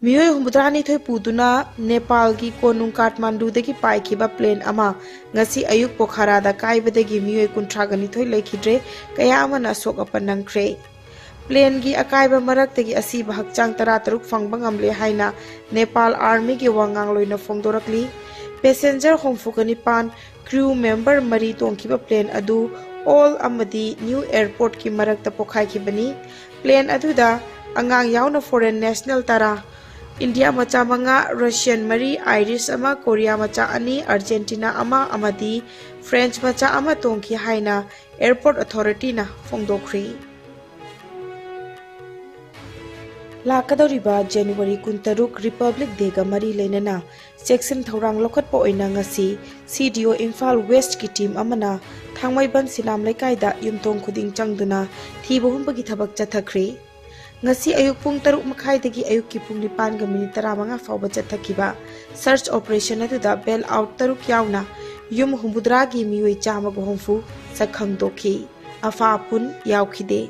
मियोय हुमुद्रानी थोय पुदुना नेपाल की कोनुंग काठमांडू दगी पाइखिबा प्लेन अमा ngasi ayuk pokhara da kaibadagi miyoy kuntragani thoi lekhidre kaya amana sok apanangkhre plane की अकायबा मरक्तगी असीबा हक्चांग तरा तरुक फंगबा ngamle haina नेपाल आर्मी की वांगांग लोइना फोंगदोरकली पैसेंजर होमफुकनी पान क्रू मेंबर मरी तोंखिबा प्लेन अदु ऑल अमदी न्यू एयरपोर्ट की मरक्ता पोखाइखिबनी प्लेन अदुदा अंगांग यावना फॉरेन नेशनल तरा इंडिया मचा मंगा रशियन मरी आयरिश अमा कोरिया मचा अनि अर्जेंटीना अमा अमदी फ्रेंच मचा अमा तोंखि हाइना एयरपोर्ट अथॉरिटी ना फोंगदोख्री लाकदौरिबा जनवरी 23 रिपब्लिक डे गा मरी लेनना सेक्शन थौरांग लोखटपो ओइना ngasi सीडीओ इम्फाल वेस्ट की टीम अमना थांगमैबन सिनाम लेकाइदा युमथोंग खुदिंग चंगदुना थीबहुंबगी थबक चथखरी ngasi ayuk pung 3 मखाइदगी ayuk की pung 9 ga minute 15 फावबा चथखिबा सर्च ऑपरेशन अदुदा बेल आउट 3 यावना युम हुमुद्रा की मियोय चामा गोहंफु सखंग दोखी अफापुन यावखिदे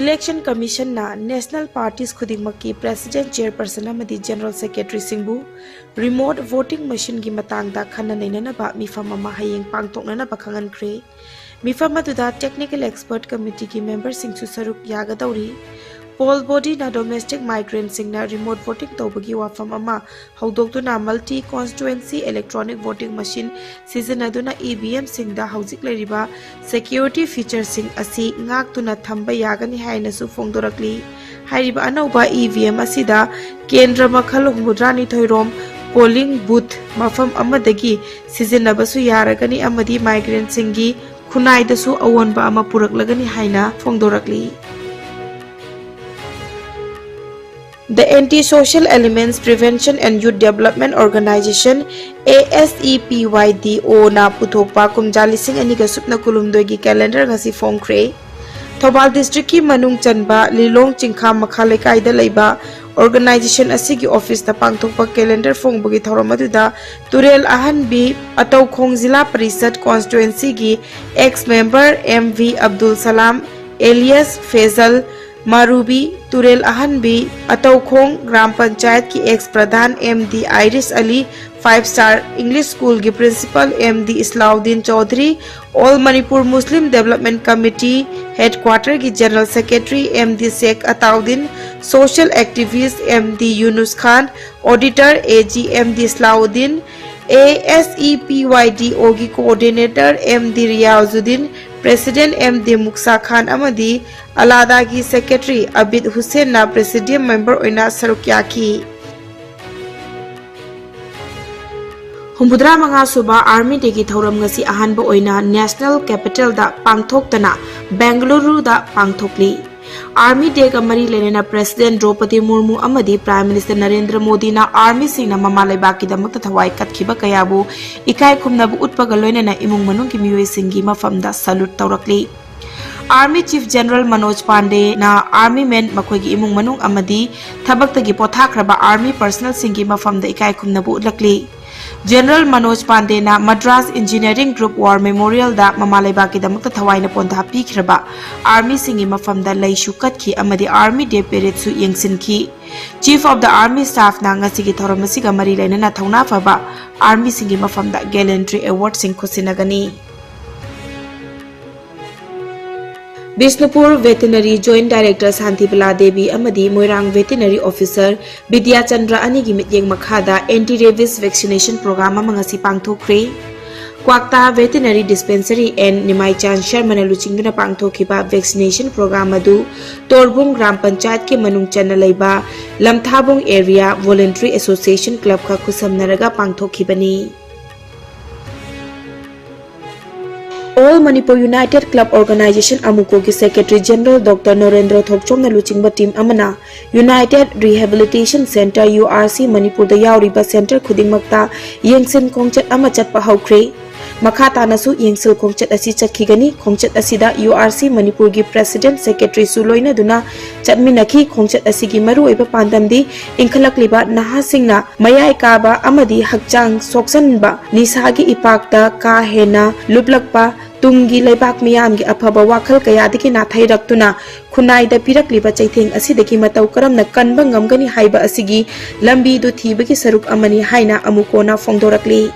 इलेक्शन कमीशन ना नेशनल पार्टीज खुदिंगमक की प्रेसिडेंट चेयरपर्सन अमदी जनरल सेक्रेटरी सिंबु रिमोट वोटिंग मशीन की मतंगदा खन्ना नैननबा मिफम अमा हयेंग पांगथोकननबा खंगनख्रे मिफम अदुदा टेक्निकल एक्सपर्ट कमिटी की मेंबर सिंगसु सरुक यागदौरी पोल बॉडी ना डोमेस्टिक माइग्रेंट सिंगना रिमोट वोटिंग तौबगी वाफम अमा हौदोक्तुना multi constituency electronic voting machine सिजनदुना ईवीएम सिंगदा हौजिक लेरिबा सिक्योरिटी फीचर सिंग असि ngaktuna thamba yagani hainasu phongdorakli hairiba anauba EVM asida kendra makhal humudrani thoirom polling booth मफम अमदगी सिजनबसु यारगनी अमदी माइग्रेंट सिंगी खुनाइदसु अवोनबा अमा पुरकलगनी हाइना फोंगदोरकली The Anti-Social Elements Prevention and Youth Development Organization ASEPYDO na puthokpa kumjalising aniga supna kulumdoigi calendar ngasi phongkhre Thobal district ki manung chanba Lilong Chingkha Makhalai kaida leiba organization asigi office ta pangthokpa calendar phongbagi thoromaduda Turel Ahanbi Atau Khong Zilla Parishad constituency gi ex member MV Abdul Salam alias Faisal मारूबी तुरेल अहनबी अतौखोंग ग्राम पंचायत की ex प्रधान MD Iris Ali 5 star English school की principal MD Islauddin Chaudhary all Manipur Muslim development committee headquarter की general secretary MD Sheikh Atauddin social activist MD Yunus Khan auditor AG MD Islauddin ASEPYDO की coordinator MD Riyazuddin president MD Muksa Khan अमदी अलादा की secretary Abid Hussain ना प्रेसिडियम मेंबर ओइना सरुक्या की हुमुद्रा मंगा सुबा आर्मी डेगी थौरम ngasi अहानबो ओइना नेशनल कैपिटल दा पांगथोकतना बेंगलुरु दा पांगथोकली आर्मी डे का मरी लेनेना प्रेसिडेंट द्रौपदी मुर्मू अमदी प्राइम मिनिस्टर नरेंद्र मोदी ना आर्मी सिंगना ममा लेबाकी दमक थवाई कतखिबा कयाबु इकाय खुमनाबु उत्पगा लोइनेना इमुंग मनुंग की मियोय सिंगी मफमदा सल्यूट तौरकली army chief general Manoj Pande ना आर्मी मैन मखोगी इमुंग मनुंग अमदी थबक्तगी पोथाख्रबा आर्मी पर्सनल सिंगी मफमदा इकाय खुमनाबु उलकली जनरल मनोज पांडे ना Madras engineering group war memorial दा ममालेबा की दमक थवाइना पोंदा पीखरबा आर्मी सिंगी मफमदा लैशु कतखी अमदी आर्मी डे पेरेड सु यंगसिनखी chief of the army staff ना ngasi की थौरमसी गा मरी लेना थौना फबा आर्मी सिंगी मफमदा गैलेंट्री अवार्ड सिंग खुसिनगनी Bishnupur veterinary joint director Shantibala Devi अमदी मोइरांग वेटनरी ऑफिसर विद्या चंद्र अनि की मित्येंग मखादा एंटी रेबीज वैक्सीनेशन प्रोग्राम मंगसी पांगथोख्रे Kwakta veterinary dispensary and Nimaichan Sharma लुचिंगना पांगथोखिबा वैक्सीनेशन प्रोग्राम अदु तोरबुंग ग्राम पंचायत के मनुंग चन लेबा Lamthabung area voluntary association club का खुसमनरगा पांगथोखिबनी All Manipur United Club Organization अमुको की secretary general doctor Narendra Thokchom न लुचिंगबा टीम अमना united rehabilitation centre URC Manipur द यावरिबा सेंटर खुदिंगमक्ता यंगसिन कोंगचत अमा चटपा हौख्रे Makha tanasu yengsil khongchat asi chakhigani khongchat asida URC Manipur gi President Secretary su loina duna chatminaki khongchat asigi maru oiba pandamdi inkhalakliba naha singna mayai kaba amadi hakchang soksanba nisagi ipakta ka hena luplakpa Tungi leibak miyam gi afaba wakhal kayadiki nathairaktuna khunai pirakliba chaitheng asidagi matau karamna kanba ngamgani haiba asigi lambi du thibagi saruk amani haina amukona fongdorakli.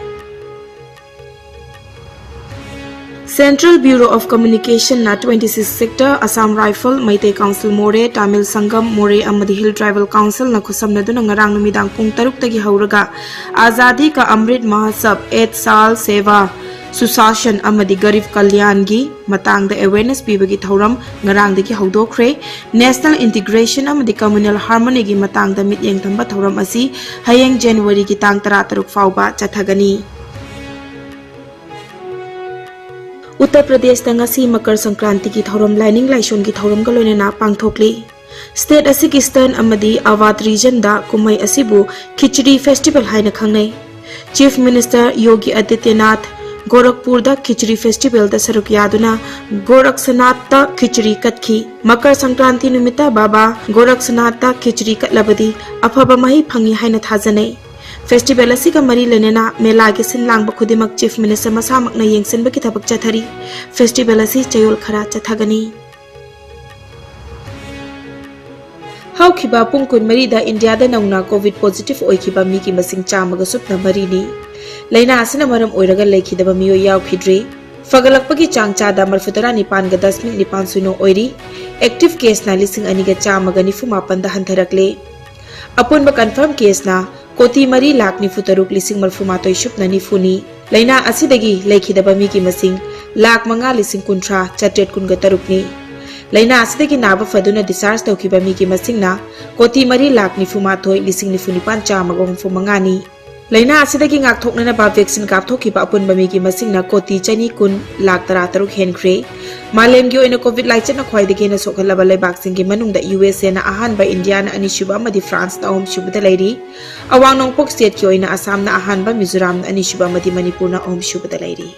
Central Bureau of Communication na 26 Sector Assam Rifle Maitei Council More Tamil Sangam More amadi Hill Tribal Council na khusamna duna ngarang numidang pung 6 tagi hauraga Azadi ka Amrit Mahotsav 8 Saal Seva Susashan amadi Garib Kalyan gi matang da awareness pibagi thauram ngarang dagi haudokre National Integration amadi Communal Harmony gi matang da mityeng thamba thauram asi hayeng January gi tang 13 fauba chathagani. Uttar Pradesh da ngasi Makar Sankranti ki thauram lining laishon ki thauram ga loinena pangthokli. State asigi Eastern amadi Awadh region da kumai asibu Khichdi Festival haina khangnai. Chief Minister Yogi Adityanath Gorakhpur da Khichdi Festival da saruk yaduna Gorakhsanath da Khichdi katkhi. Makar Sankranti numita baba Gorakhsanath da Khichdi katlabadi afaba mahi phangi haina thajanai. Festival asiga mari lenena mela gi sinlang ba khudimak Chief Minister masamak na yengsen ba ki thabak chathari. Festival asi chayol khara chathagani. Haukiba pungkun mari da India da nauna COVID positive oikiba mi ki masing chamaga supna mari ni. Laina asina maram oiraga laikhidaba miyo yaukidre. Fagalakpagi changcha da marfutara nipan ga 10.9 suno oiri. Active case na lising aniga chamaga nifu mapan da hantarakle. Apun ba confirm case na Koti Mari Lak Nifu Taruk Lising Marfumatoi Shupna Nifuni. Laina asidagi laikhidaba mi ki masing Lak Manga Lising Kuntra Chatret Kunga Tarukni. Laina asidagi naba faduna discharge taukiba mi ki masing na Koti Mari Lak Nifumatoi Lising Nifunipan Chamagong Fumangani. Laina asidagi ngak thoknana ba vaccine kap thokiba apun bami ki masing na Koti Chani Kun Lak Taruk henkre. Malem gi oina COVID laichet na khwaidagi na sokhalaba leibak singgi manungda USA na ahan ba India na anishuba amadi France na ahom shubada lairi. Awang nongpok state ki oina Assam na ahan ba Mizoram na anishuba amadi Manipur na ahom shubada lairi.